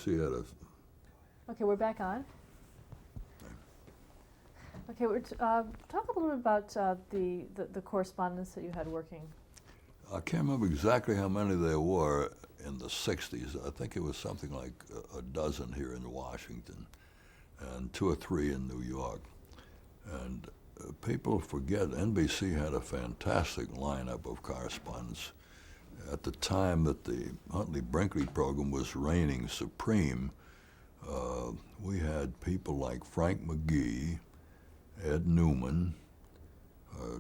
NBC had a... Okay, we're back on. Okay, talk a little bit about the correspondence that you had working. I can't remember exactly how many there were in the 60s. I think it was something like a dozen here in Washington and 2 or 3 in New York. And people forget NBC had a fantastic lineup of correspondents. At the time that the Huntley-Brinkley program was reigning supreme, we had people like Frank McGee, Ed Newman,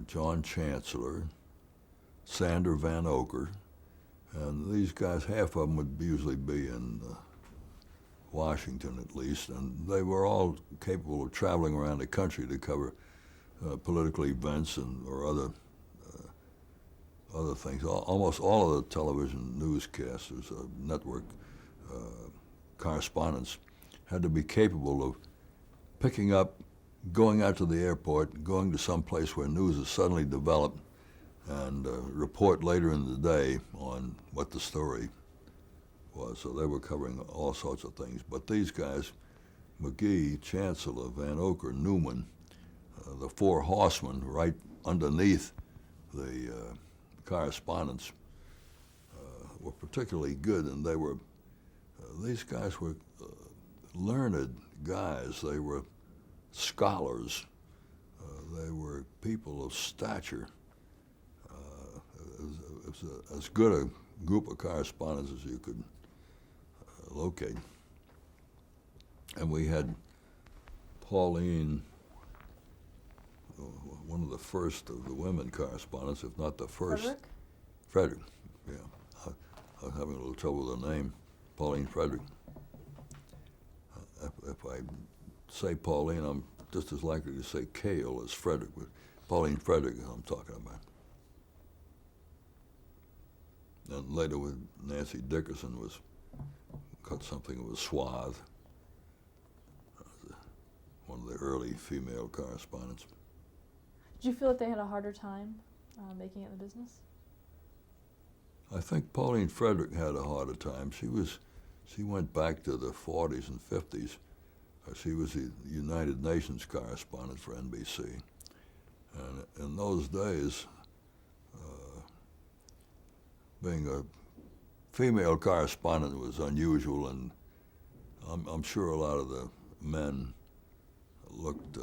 John Chancellor, Sander Van Oker, and these guys, half of them would usually be in Washington at least, and they were all capable of traveling around the country to cover political events or other things. Almost all of the television newscasters, network correspondents, had to be capable of picking up, going out to the airport, going to some place where news is suddenly developed, and report later in the day on what the story was. So they were covering all sorts of things. But these guys, McGee, Chancellor, Van Oker, Newman, the 4 horsemen right underneath the correspondents, were particularly good, and they were, these guys were learned guys. They were scholars. They were people of stature. It was as good a group of correspondents as you could locate. And we had Pauline, one of the first of the women correspondents, if not the first. Frederick? Yeah. I was having a little trouble with her name, Pauline Frederick. If I say Pauline, I'm just as likely to say Cale as Frederick, but Pauline Frederick I'm talking about. And later with Nancy Dickerson cut something of a swath, one of the early female correspondents. Did you feel that they had a harder time making it in the business? I think Pauline Frederick had a harder time. She went back to the 40s and 50s. She was the United Nations correspondent for NBC. And in those days, being a female correspondent was unusual, and I'm sure a lot of the men looked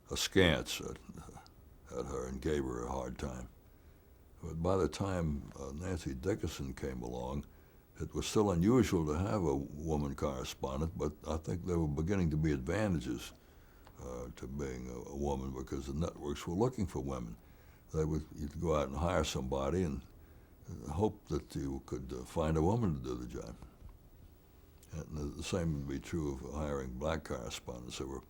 askance at her and gave her a hard time. But by the time Nancy Dickerson came along, it was still unusual to have a woman correspondent, but I think there were beginning to be advantages to being a woman, because the networks were looking for women. You'd go out and hire somebody and hope that you could find a woman to do the job. And the same would be true of hiring black correspondents. There were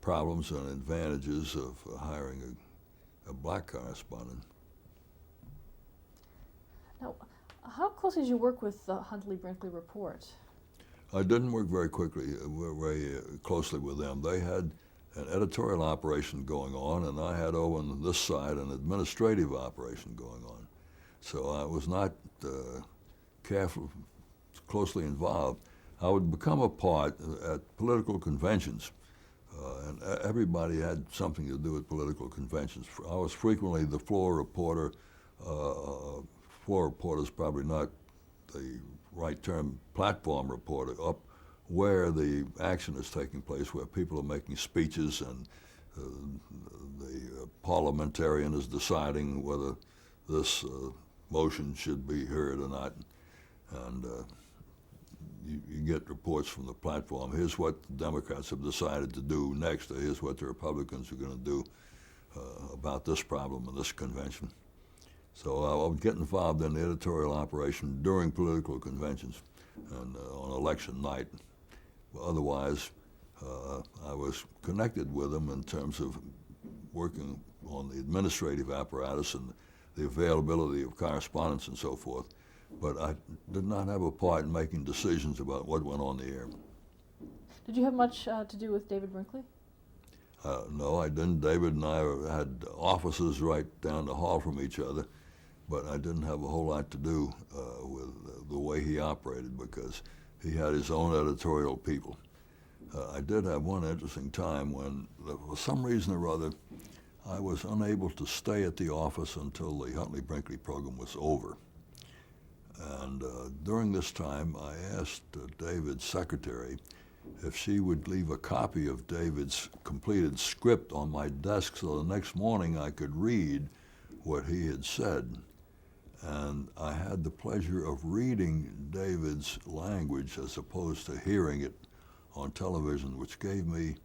problems and advantages of hiring a black correspondent. Now, how closely did you work with the Huntley-Brinkley report? I didn't work very closely with them. They had an editorial operation going on, and I had over on this side an administrative operation going on. So I was not closely involved. I would become a part at political conventions, and everybody had something to do with political conventions. I was frequently the floor reporter. Floor reporter is probably not the right term, platform reporter, up where the action is taking place, where people are making speeches and the parliamentarian is deciding whether this motion should be heard or not. And you get reports from the platform. Here's what the Democrats have decided to do next, or here's what the Republicans are going to do about this problem in this convention. So I would get involved in the editorial operation during political conventions and on election night. Otherwise, I was connected with them in terms of working on the administrative apparatus and the availability of correspondence and so forth. But I did not have a part in making decisions about what went on the air. Did you have much to do with David Brinkley? No, I didn't. David and I had offices right down the hall from each other, but I didn't have a whole lot to do with the way he operated, because he had his own editorial people. I did have one interesting time when, for some reason or other, I was unable to stay at the office until the Huntley-Brinkley program was over. And during this time, I asked David's secretary if she would leave a copy of David's completed script on my desk so the next morning I could read what he had said. And I had the pleasure of reading David's language as opposed to hearing it on television, which gave me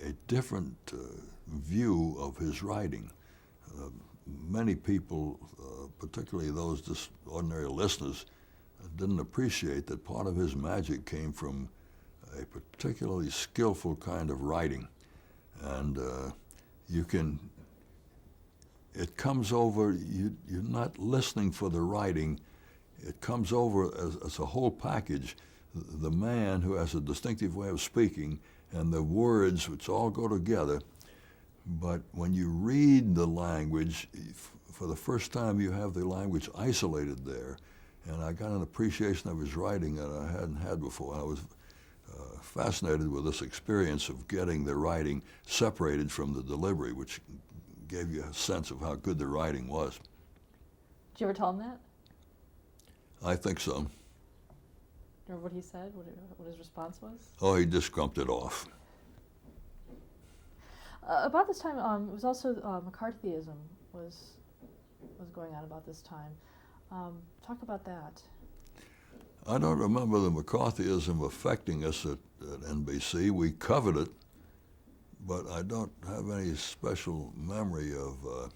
a different view of his writing. Many people, particularly those just ordinary listeners, didn't appreciate that part of his magic came from a particularly skillful kind of writing. And it comes over, you're not listening for the writing, it comes over as a whole package. The man who has a distinctive way of speaking and the words, which all go together. But when you read the language, for the first time you have the language isolated there. And I got an appreciation of his writing that I hadn't had before. I was fascinated with this experience of getting the writing separated from the delivery, which gave you a sense of how good the writing was. Did you ever tell him that? I think so. Do you remember what he said, what his response was? Oh, he just grumped it off. About this time, it was also McCarthyism was going on about this time. Talk about that. I don't remember the McCarthyism affecting us at NBC. We covered it, but I don't have any special memory of.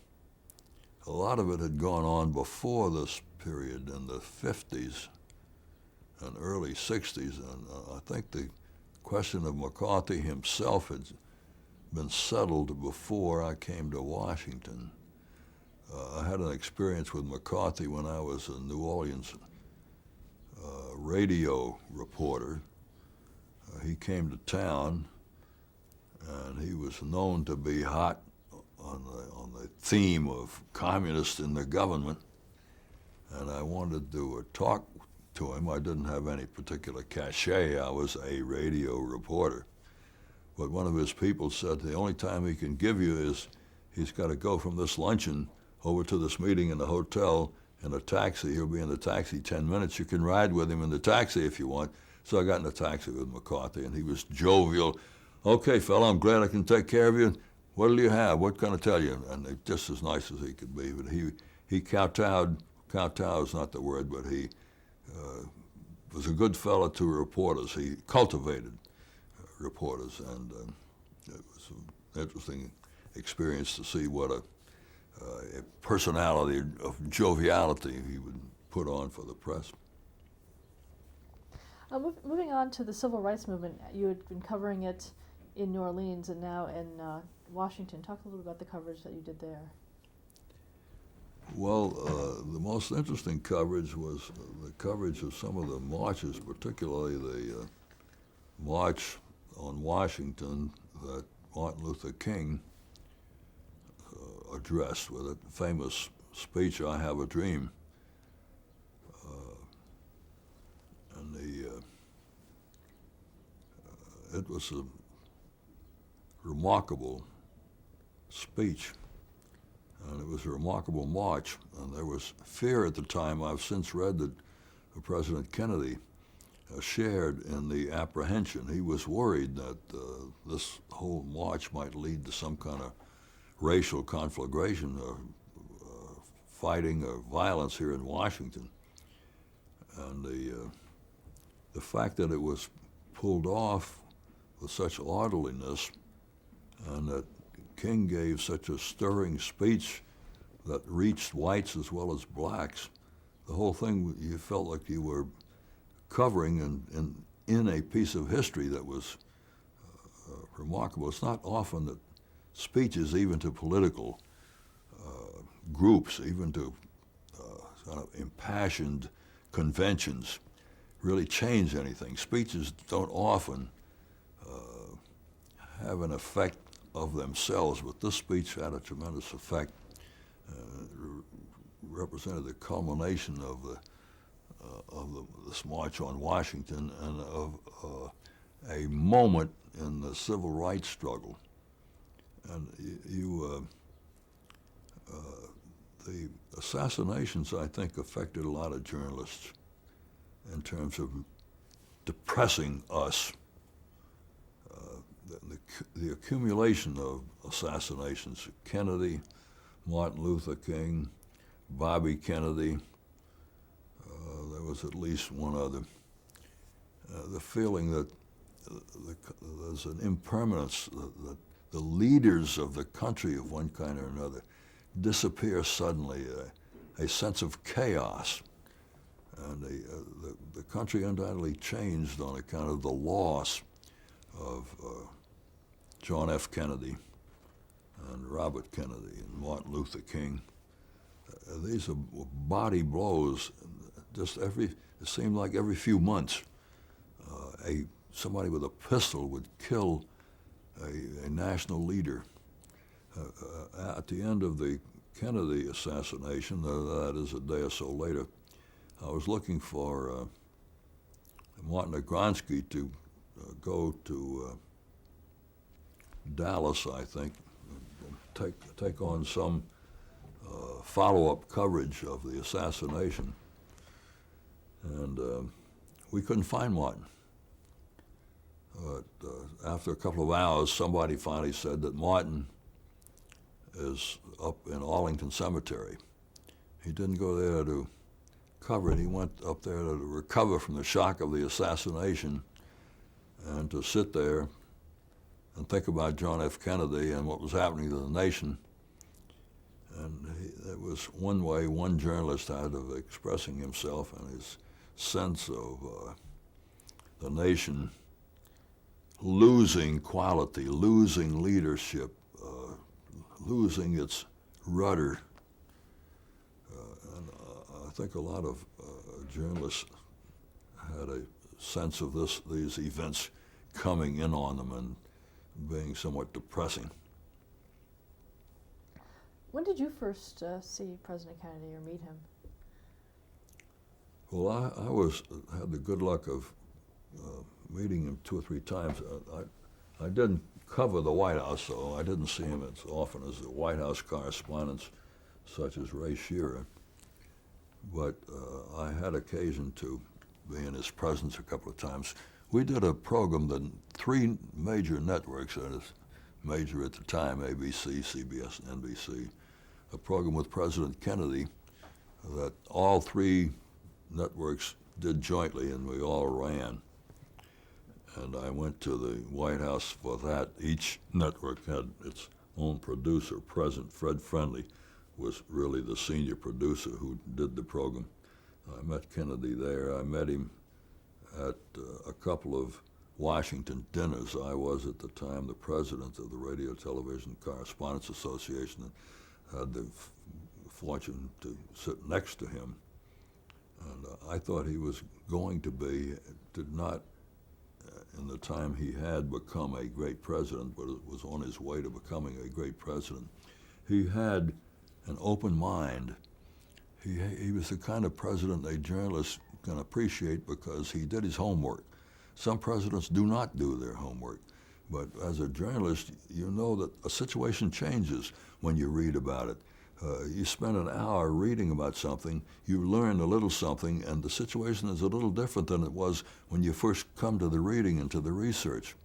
A lot of it had gone on before this period in the 50s and early 60s, and I think the question of McCarthy himself had been settled before I came to Washington. I had an experience with McCarthy when I was a New Orleans radio reporter. He came to town, and he was known to be hot on the theme of communists in the government, and I wanted to talk to him. I didn't have any particular cachet. I was a radio reporter. But one of his people said the only time he can give you is he's got to go from this luncheon over to this meeting in the hotel in a taxi. He'll be in the taxi 10 minutes. You can ride with him in the taxi if you want. So I got in a taxi with McCarthy, and he was jovial. Okay, fella, I'm glad I can take care of you. What'll you have? What can I tell you? And just as nice as he could be. But he kowtowed. Kowtow is not the word, but he was a good fellow to reporters. He cultivated reporters, and it was an interesting experience to see what a personality of joviality he would put on for the press. Moving on to the civil rights movement, you had been covering it in New Orleans and now in Washington. Talk a little about the coverage that you did there. Well, the most interesting coverage was the coverage of some of the marches, particularly the march on Washington that Martin Luther King addressed with a famous speech, "I Have a Dream." And it was a remarkable speech, and it was a remarkable march. And there was fear at the time. I've since read that President Kennedy shared in the apprehension. He was worried that this whole march might lead to some kind of racial conflagration or fighting or violence here in Washington. And the fact that it was pulled off with such orderliness, and that King gave such a stirring speech that reached whites as well as blacks, the whole thing, you felt like you were covering in a piece of history that was remarkable. It's not often that speeches, even to political groups, even to kind of impassioned conventions, really change anything. Speeches don't often have an effect of themselves, but this speech had a tremendous effect. Represented the culmination of this march on Washington and of a moment in the civil rights struggle. And the assassinations, I think, affected a lot of journalists in terms of depressing us. The accumulation of assassinations, Kennedy, Martin Luther King, Bobby Kennedy, there was at least one other. The feeling that there's an impermanence, that the leaders of the country of one kind or another disappear suddenly, a sense of chaos. And the country undoubtedly changed on account of the loss of John F. Kennedy and Robert Kennedy and Martin Luther King. These are body blows. It seemed like every few months, somebody with a pistol would kill a national leader. At the end of the Kennedy assassination, that is a day or so later, I was looking for Martin Agronsky to go to Dallas, I think, and take on some follow-up coverage of the assassination. And we couldn't find Martin. But after a couple of hours, somebody finally said that Martin is up in Arlington Cemetery. He didn't go there to cover it. He went up there to recover from the shock of the assassination and to sit there and think about John F. Kennedy and what was happening to the nation. And it was one way one journalist had of expressing himself and his sense of the nation losing quality, losing leadership, losing its rudder. And I think a lot of journalists had a sense of these events coming in on them and being somewhat depressing. When did you first see President Kennedy or meet him? Well, I had the good luck of meeting him 2 or 3 times. I didn't cover the White House, so I didn't see him as often as the White House correspondents, such as Ray Shearer. But I had occasion to be in his presence a couple of times. We did a program that 3 major networks, that is major at the time, ABC, CBS, and NBC, a program with President Kennedy that all 3 networks did jointly, and we all ran. And I went to the White House for that. Each network had its own producer present. Fred Friendly was really the senior producer who did the program. I met Kennedy there. I met him at a couple of Washington dinners. I was at the time the president of the Radio Television Correspondents Association and had the fortune to sit next to him. And I thought he was going to be, did not in the time he had become a great president, but was on his way to becoming a great president. He had an open mind. He was the kind of president a journalist can appreciate because he did his homework. Some presidents do not do their homework, but as a journalist, you know that a situation changes when you read about it. You spend an hour reading about something, you learn a little something, and the situation is a little different than it was when you first come to the reading and to the research.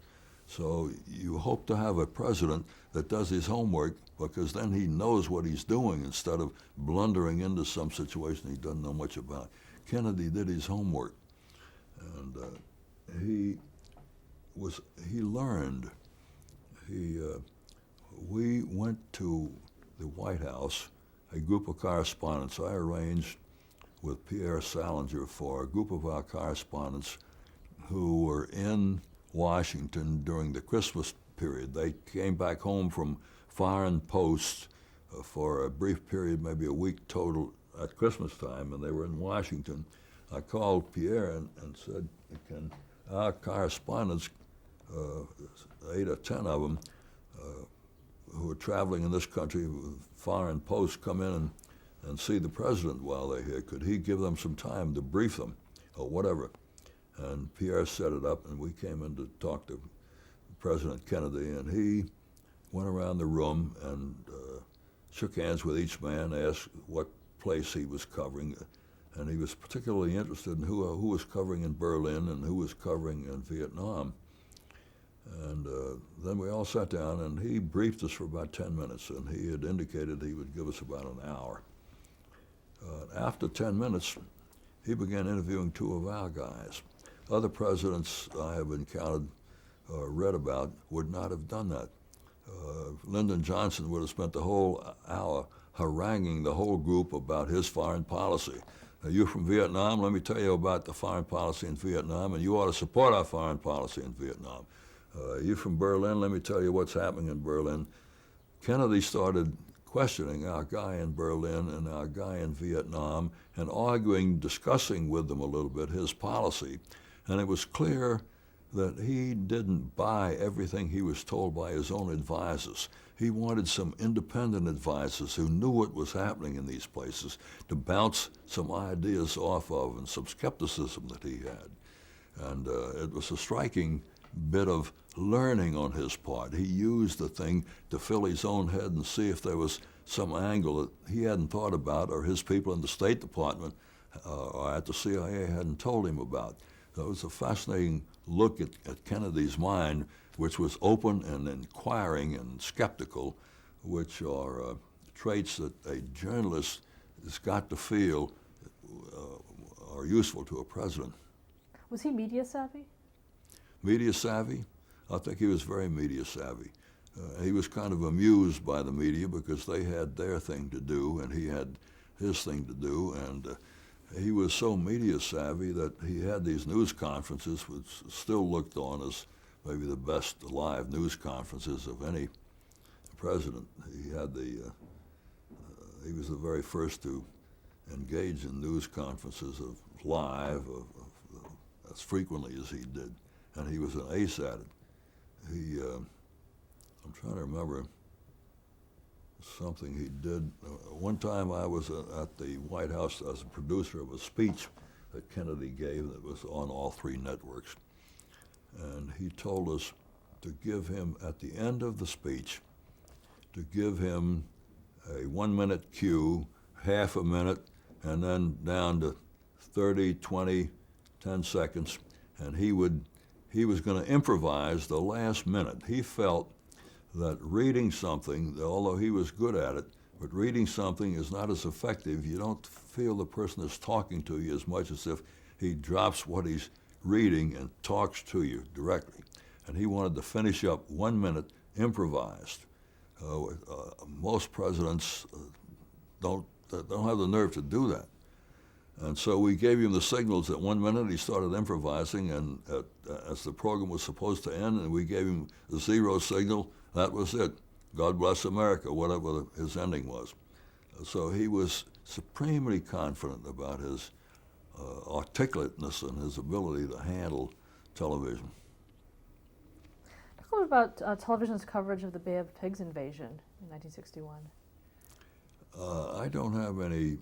So you hope to have a president that does his homework, because then he knows what he's doing instead of blundering into some situation he doesn't know much about. Kennedy did his homework, and he learned. We went to the White House, a group of correspondents. I arranged with Pierre Salinger for a group of our correspondents who were in Washington during the Christmas period. They came back home from foreign posts for a brief period, maybe a week total at Christmas time, and they were in Washington. I called Pierre and said, can our correspondents, 8 or 10 of them, who are traveling in this country with foreign posts, come in and see the president while they're here. Could he give them some time to brief them or whatever? And Pierre set it up, and we came in to talk to President Kennedy, and he went around the room and shook hands with each man, asked what place he was covering, and he was particularly interested in who was covering in Berlin and who was covering in Vietnam. And then we all sat down, and he briefed us for about 10 minutes, and he had indicated he would give us about an hour. After 10 minutes, he began interviewing two of our guys. Other presidents I have encountered or read about would not have done that. Lyndon Johnson would have spent the whole hour haranguing the whole group about his foreign policy. You're from Vietnam, let me tell you about the foreign policy in Vietnam, and you ought to support our foreign policy in Vietnam. You're from Berlin, let me tell you what's happening in Berlin. Kennedy started questioning our guy in Berlin and our guy in Vietnam and arguing, discussing with them a little bit his policy. And it was clear that he didn't buy everything he was told by his own advisors. He wanted some independent advisors who knew what was happening in these places to bounce some ideas off of and some skepticism that he had. And it was a striking bit of learning on his part. He used the thing to fill his own head and see if there was some angle that he hadn't thought about or his people in the State Department or at the CIA hadn't told him about. So it was a fascinating look at Kennedy's mind, which was open and inquiring and skeptical, which are traits that a journalist has got to feel are useful to a president. Was he media savvy? Media savvy? I think he was very media savvy. He was kind of amused by the media because they had their thing to do and he had his thing to do, and he was so media savvy that he had these news conferences, which still looked on as maybe the best live news conferences of any president. He had he was the very first to engage in news conferences of live as frequently as he did, and he was an ace at it. I'm trying to remember something he did. One time I was at the White House as a producer of a speech that Kennedy gave that was on all three networks. And he told us to give him, at the end of the speech, to give him a 1 minute cue, half a minute, and then down to 30, 20, 10 seconds. And he was going to improvise the last minute. He felt that reading something, although he was good at it, but reading something is not as effective. You don't feel the person is talking to you as much as if he drops what he's reading and talks to you directly. And he wanted to finish up 1 minute improvised. Most presidents don't have the nerve to do that. And so we gave him the signals at 1 minute. He started improvising, and as the program was supposed to end, and we gave him the zero signal, that was it. God bless America, whatever his ending was. So he was supremely confident about his articulateness and his ability to handle television. Talk a little about television's coverage of the Bay of Pigs invasion in 1961. I don't have any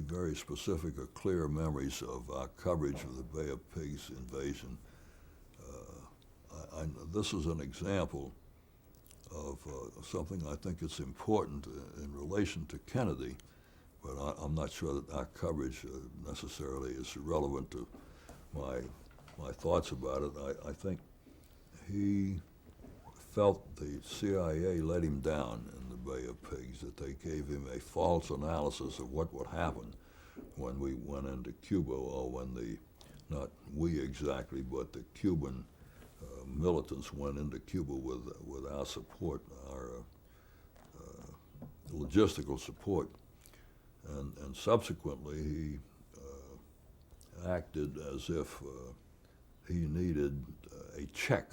very specific or clear memories of our coverage of the Bay of Pigs invasion. This is an example of something I think it's important in relation to Kennedy, but I'm not sure that our coverage necessarily is relevant to my thoughts about it. I think he felt the CIA let him down in the Bay of Pigs, that they gave him a false analysis of what would happen when we went into Cuba, or when not we exactly, but the Cuban militants went into Cuba with our support, our logistical support. And subsequently he acted as if he needed a check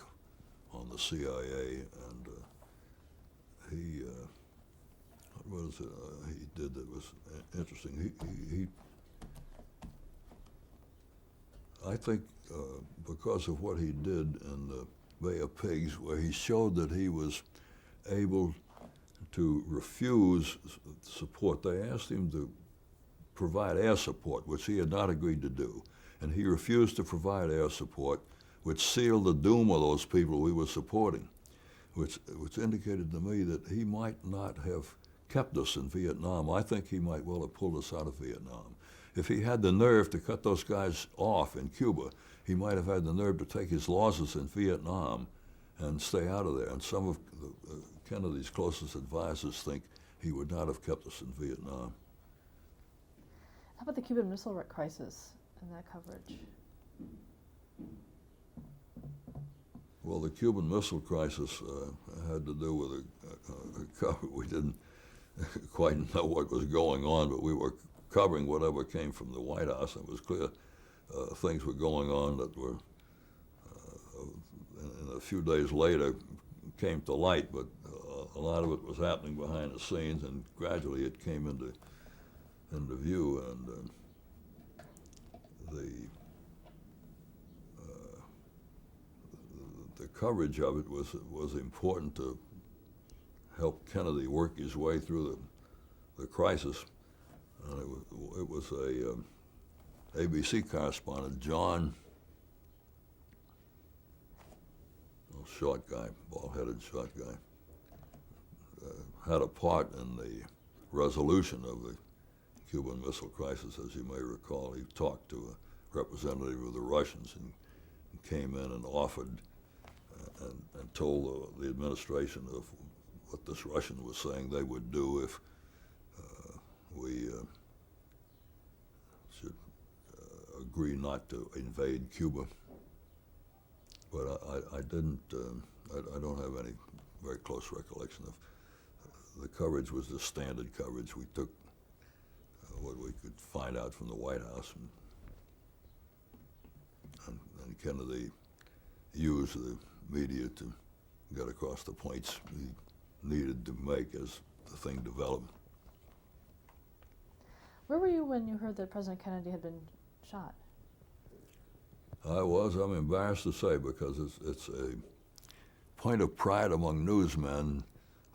on the CIA, and what was it he did that was interesting? I think because of what he did in the Bay of Pigs, where he showed that he was able to refuse support. They asked him to provide air support, which he had not agreed to do. And he refused to provide air support, which sealed the doom of those people we were supporting, which indicated to me that he might not have kept us in Vietnam. I think he might well have pulled us out of Vietnam. If he had the nerve to cut those guys off in Cuba, he might have had the nerve to take his losses in Vietnam and stay out of there. And some of Kennedy's closest advisors think he would not have kept us in Vietnam. How about the Cuban Missile Crisis and that coverage? Well, the Cuban Missile Crisis had to do with a cover. We didn't quite know what was going on, but we were covering whatever came from the White House. It was clear things were going on that were, and a few days later, came to light, but a lot of it was happening behind the scenes, and gradually it came into view, and the coverage of it was important to help Kennedy work his way through the crisis. It was a ABC correspondent, John, short guy, bald-headed short guy, had a part in the resolution of the Cuban Missile Crisis. As you may recall, he talked to a representative of the Russians and came in and offered and told the administration of what this Russian was saying they would do if we should agree not to invade Cuba. But I didn't, I don't have any very close recollection of the coverage. Was the standard coverage. We took what we could find out from the White House, and Kennedy used the media to get across the points he needed to make as the thing developed. Where were you when you heard that President Kennedy had been shot? I'm embarrassed to say, because it's a point of pride among newsmen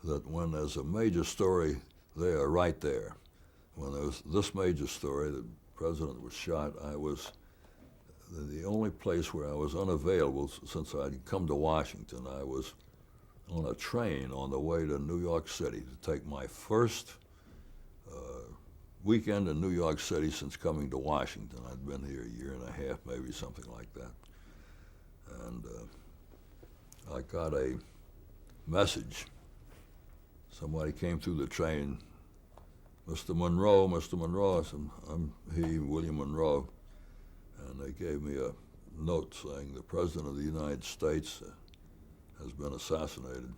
that when there's a major story, they are right there. When there was this major story, the president was shot, I was the only place where I was unavailable since I'd come to Washington. I was on a train on the way to New York City to take my first weekend in New York City since coming to Washington. I'd been here a year and a half, maybe something like that. And I got a message. Somebody came through the train, Mr. Monroe, Mr. Monroe. I said, I'm he, William Monroe. And they gave me a note saying, the President of the United States has been assassinated.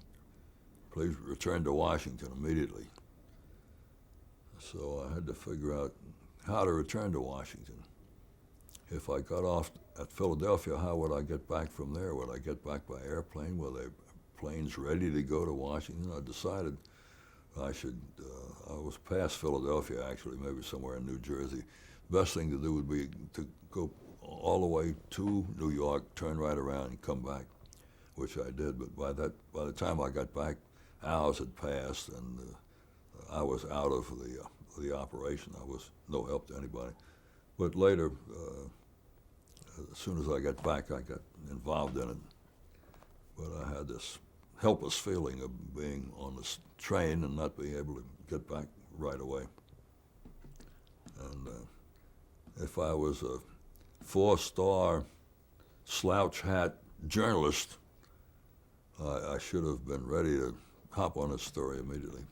Please return to Washington immediately. So I had to figure out how to return to Washington. If I got off at Philadelphia, how would I get back from there? Would I get back by airplane? Were there planes ready to go to Washington? I decided I was past Philadelphia actually, maybe somewhere in New Jersey. The best thing to do would be to go all the way to New York, turn right around and come back, which I did. But by the time I got back, hours had passed, and I was out of the operation. I was no help to anybody. But later, as soon as I got back, I got involved in it. But I had this helpless feeling of being on this train and not being able to get back right away. And if I was a four-star slouch hat journalist, I should have been ready to hop on this story immediately.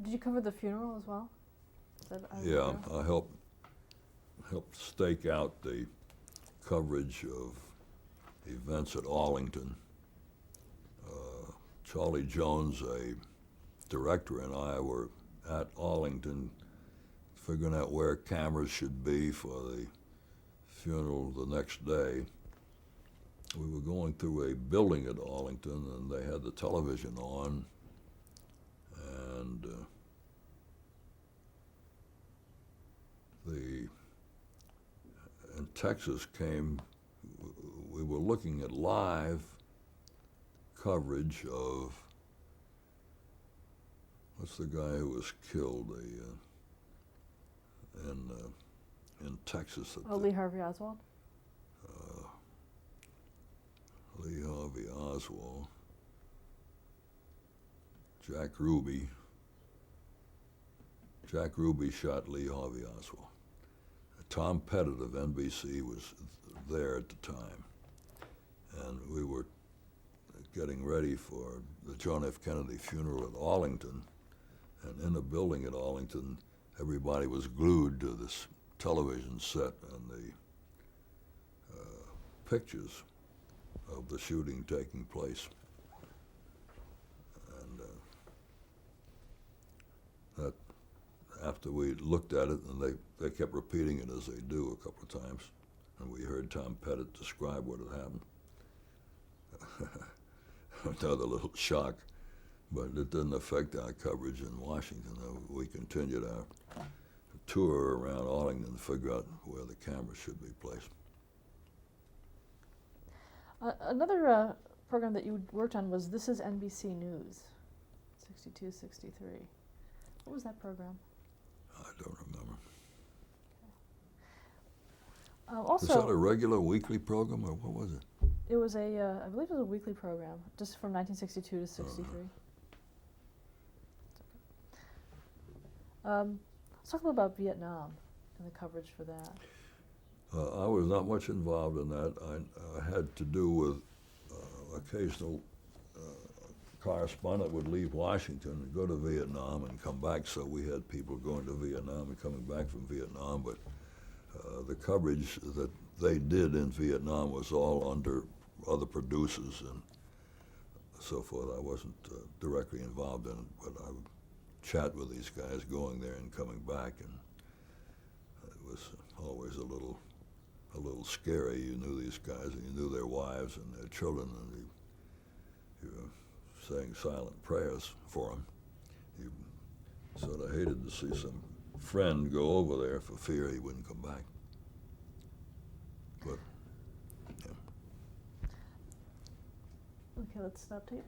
Did you cover the funeral as well? Yeah, I helped stake out the coverage of events at Arlington. Charlie Jones, a director, and I were at Arlington figuring out where cameras should be for the funeral the next day. We were going through a building at Arlington, and they had the television on, and in Texas we were looking at live coverage of what's the guy who was killed in Texas? Oh, Lee Harvey Oswald? Lee Harvey Oswald. Jack Ruby. Jack Ruby shot Lee Harvey Oswald. Tom Pettit of NBC was there at the time, and we were getting ready for the John F. Kennedy funeral at Arlington, and in the building at Arlington, everybody was glued to this television set and the pictures of the shooting taking place. And that after we looked at it, and they kept repeating it as they do a couple of times, and we heard Tom Pettit describe what had happened. Another little shock, but it didn't affect our coverage in Washington. We continued our tour around Arlington to figure out where the cameras should be placed. Another program that you worked on was This is NBC News, 62, 63. What was that program? I don't remember. Also, was that a regular weekly program, or what was it? It was I believe it was a weekly program, just from 1962 to 63. Let's talk a little about Vietnam and the coverage for that. I was not much involved in that. I had to do with occasional correspondent would leave Washington and go to Vietnam and come back, so we had people going to Vietnam and coming back from Vietnam, but the coverage that they did in Vietnam was all under other producers and so forth. I wasn't directly involved in it, but I would chat with these guys going there and coming back, and it was always a little scary. You knew these guys, and you knew their wives and their children, and you were saying silent prayers for them. You sort of hated to see some friend go over there for fear he wouldn't come back. But, yeah. Okay, let's stop tape.